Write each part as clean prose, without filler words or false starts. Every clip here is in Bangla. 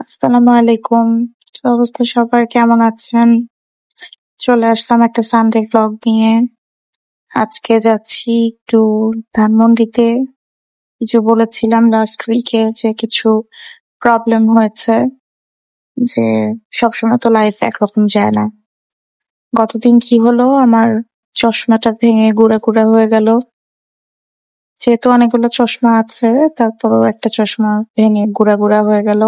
আসসালামু আলাইকুম। কি অবস্থা সবার? কেমন আছেন? চলে আসলাম একটা সানডে ভ্লগ নিয়ে। আজকে যাচ্ছি একটু ধানমন্ডিতে। যে বলেছিলাম লাস্ট উইকে যে কিছু প্রবলেম হয়েছে, যে সবসময় তো লাইফ একরকম যায় না। গতদিন কি হলো, আমার চশমাটা ভেঙে গুঁড়া হয়ে গেল। যেহেতু অনেকগুলো চশমা আছে, তারপরেও একটা চশমা ভেঙে গুঁড়া হয়ে গেল।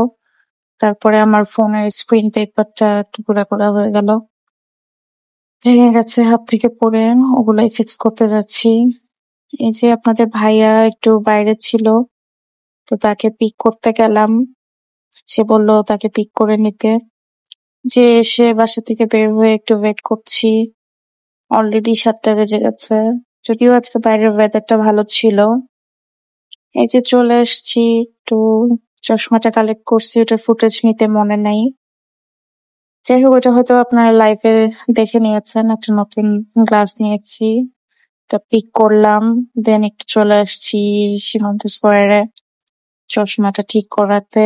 তারপরে আমার ফোনের স্ক্রিন পেপারটা একটু গুঁড়া হয়ে গেল, ভেঙে গেছে হাত থেকে পড়ে। ওগুলাই ফিক্স করতে যাচ্ছি। এই যে আপনাদের ভাইয়া একটু বাইরে ছিল, তো তাকে পিক করতে গেলাম। সে বলল তাকে পিক করে নিতে। যে এসে বাসা থেকে বের হয়ে একটু ওয়েট করছি। অলরেডি 7টা বেজে গেছে। যদিও আজকে বাইরের ওয়েদারটা ভালো ছিল। এই যে চলে এসেছি, একটু চশমাটা কালেক্ট করছি, ওটার ফুটেজ নিতে মনে নাই। যাই হোক, ওটা হয়তো আপনারা লাইভে দেখে নিয়েছেন। একটা নতুন গ্লাস নিয়েছি, একটা পিক করলাম, দেন একটু চলে আসছি সীমান্ত স্কোয়ারে চশমাটা ঠিক করাতে।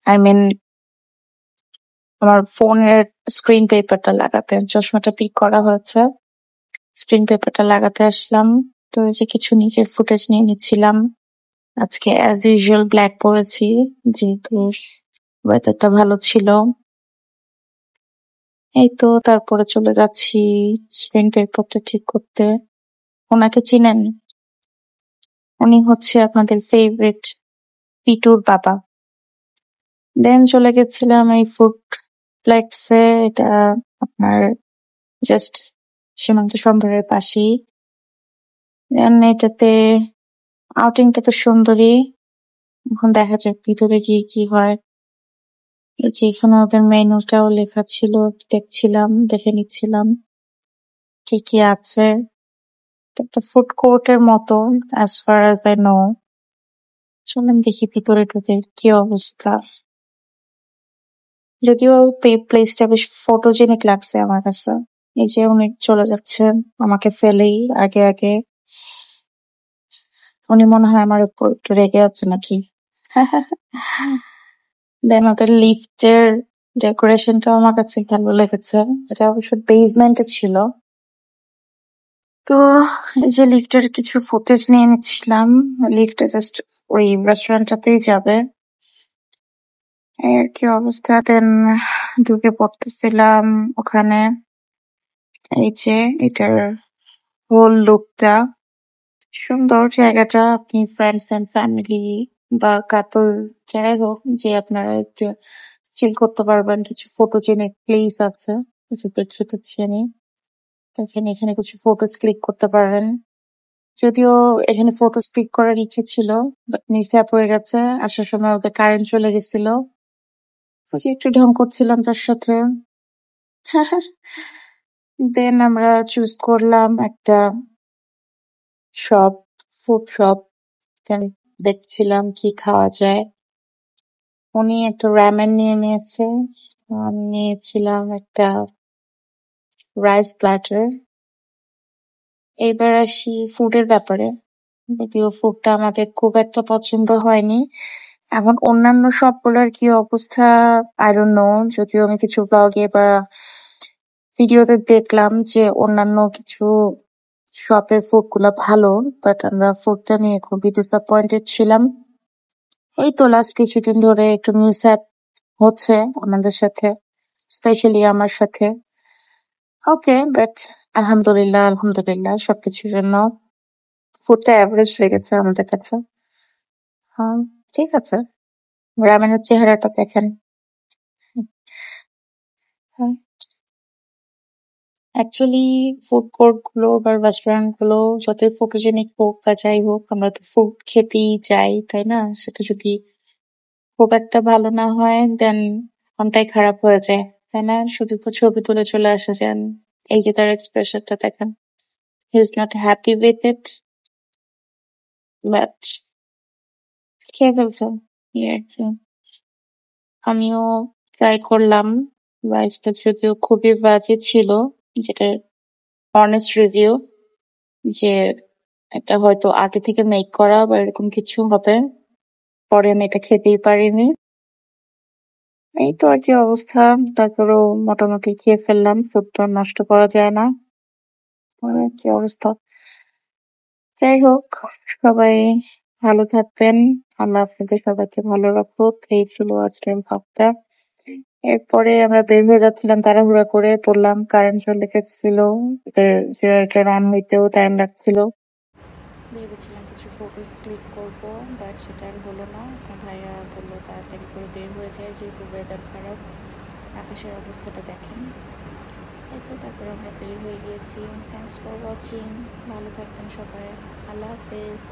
আই মিন, আমার ফোনের স্ক্রিন পেপারটা লাগাতে। চশমাটা পিক করা হয়েছে, স্ক্রিন পেপারটা লাগাতে আসলাম। তো এই যে কিছু নিচের ফুটেজ নিয়ে নিচ্ছিলাম। আজকে অ্যাজ ইউজুয়াল ব্ল্যাক পরেছি, যেহেতু ওয়েদারটা ভালো ছিল। এই তো তারপরে চলে যাচ্ছি স্ক্রিন পেপারটা ঠিক করতে। ওনাকে চিনেন? উনি হচ্ছে আপনাদের ফেভারিট পিটুর বাবা। দেন চলে গেছিলাম এই ফুড ফ্লেক্সে। এটা আপনার জাস্ট সীমান্ত সম্ভারের পাশেই। দেন এটাতে আউটিংটা তো সুন্দরই। এখন দেখা যাক ভিতরে গিয়ে কি হয়। এই যে এখানে ওদের মেনুটাও লেখা ছিল, দেখছিলাম, দেখে নিচ্ছিলাম কি কি আছে। একটা ফুড কোর্টের মতো as far as I know. চলেন দেখি ভিতরে ঢুকে কি অবস্থা। যদিও প্লেসটা বেশ ফটোজেনিক লাগছে আমার কাছে। এই যে উনি চলে যাচ্ছেন আমাকে ফেলেই আগে আগে। উনি মনে হয় আমার উপর একটু রেগে আছে নাকি। দেন ওদের লিফটের ডেকোরেশনটাও আমার কাছে ভালো লেগেছে। এটা অবশ্য বেসমেন্টে ছিল। তো এই যে লিফটের কিছু ফুটেজ নিয়ে নিচ্ছিলাম। লিফটে জাস্ট ওই রেস্টুরেন্টটাতেই যাবে, এই আর কি অবস্থা। দেন ঢুকে পড়তেছিলাম ওখানে। এই যে এটার হোল লুকটা সুন্দর। জায়গাটা আপনি ফ্রেন্ডস এন্ড ফ্যামিলি বা কাপল যারাই হোক, যে আপনারা একটু চিল করতে পারবেন। কিছু ফটোজেনিক প্লেস আছে, এই যে দেখিয়েছি আমি। দেখেন এখানে কিছু ফটোস ক্লিক করতে পারেন। যদিও এখানে ফটোস ক্লিক করার ইচ্ছে ছিল, বাট মিস অ্যাপ হয়ে গেছে। আসার সময় ওদের কারেন্ট চলে গেছিল। ওই যে একটু ঢং করছিলাম তার সাথে। দেন আমরা চুজ করলাম একটা শপ, ফুড শপ। দেখছিলাম কি খাওয়া যায়। উনি একটা র‍্যামেন নিয়ে নিয়েছে, আমি নিয়েছিলাম একটা রাইস প্ল্যাটার। এবার আসি ফুডের ব্যাপারে। যদিও ফুডটা আমাদের খুব একটা পছন্দ হয়নি। এখন অন্যান্য সবগুলোর কি অবস্থা আই ডোন্ট নো। যদিও আমি কিছু ব্লগে বা ভিডিওতে দেখলাম যে অন্যান্য কিছু শপের ফুড গুলা ভালো, বাট আমরা ফুডটা নিয়ে খুবই ডিসঅ্যাপয়েন্টেড ছিলাম। এই তো লাস্ট কিছুদিন ধরে একটু মিসহ্যাপ হচ্ছে আমাদের সাথে, স্পেশালি আমার সাথে। ওকে, বাট আলহামদুলিল্লাহ সবকিছুর জন্য ফুডটা অ্যাভারেজ লেগেছে আমাদের কাছে। হুম, ঠিক আছে। রামেনের চেহারাটা দেখেন। অ্যাকচুয়ালি ফুড কোর্ট গুলো বা রেস্টুরেন্ট গুলো যতই ফটোজেনিক হোক বা যাই হোক, আমরা তো ফুড খেতেই যাই, তাই না? সেটা যদি খুব একটা ভালো না হয়, দেন মনটাই খারাপ হয়ে যায়, তাই না? শুধু তো ছবি তুলে চলে আসা যান। এই যে তার এক্সপ্রেশনটা দেখেন, he is not happy with it, but খেয়ে ফেলছে, এই আর কি। আমিও ট্রাই করলাম। রাইসটা যদিও খুবই বাজে ছিল, যেটা অনেস্ট রিভিউ, যে এটা হয়তো আগে থেকে মেক করা বা এরকম কিছু হবে। পরে আমি এটা খেতেই পারিনি। এই তো আর কি অবস্থা। তারপরেও মোটামুটি খেয়ে ফেললাম। ফুড তো আর নষ্ট করা যায় না। কি অবস্থা। যাই হোক, সবাই ভালো থাকবেন। আল্লাহ আপনাদের সবাইকে ভালো রাখুক। এই ছিল আজকের ভাবটা। এরপরে আমরা বের হয়ে যাচ্ছিলাম তাড়াহুড়া করে, পড়লাম কারেন্ট চলে গেছিল। এটা রান হইতেও টাইম লাগছিল। ভেবেছিলাম কিছু ফটোস ক্লিক করব, বাট সেটা আর হলো না। আপনার ভাইয়া বললো তাড়াতাড়ি করে বের হয়ে যায়, যেহেতু ওয়েদার খারাপ। আকাশের অবস্থাটা দেখেন। এই তো তারপরে আমরা বের হয়ে গিয়েছি। Thanks for watching. ভালো থাকবেন সবাই। আল্লাহ হাফেজ।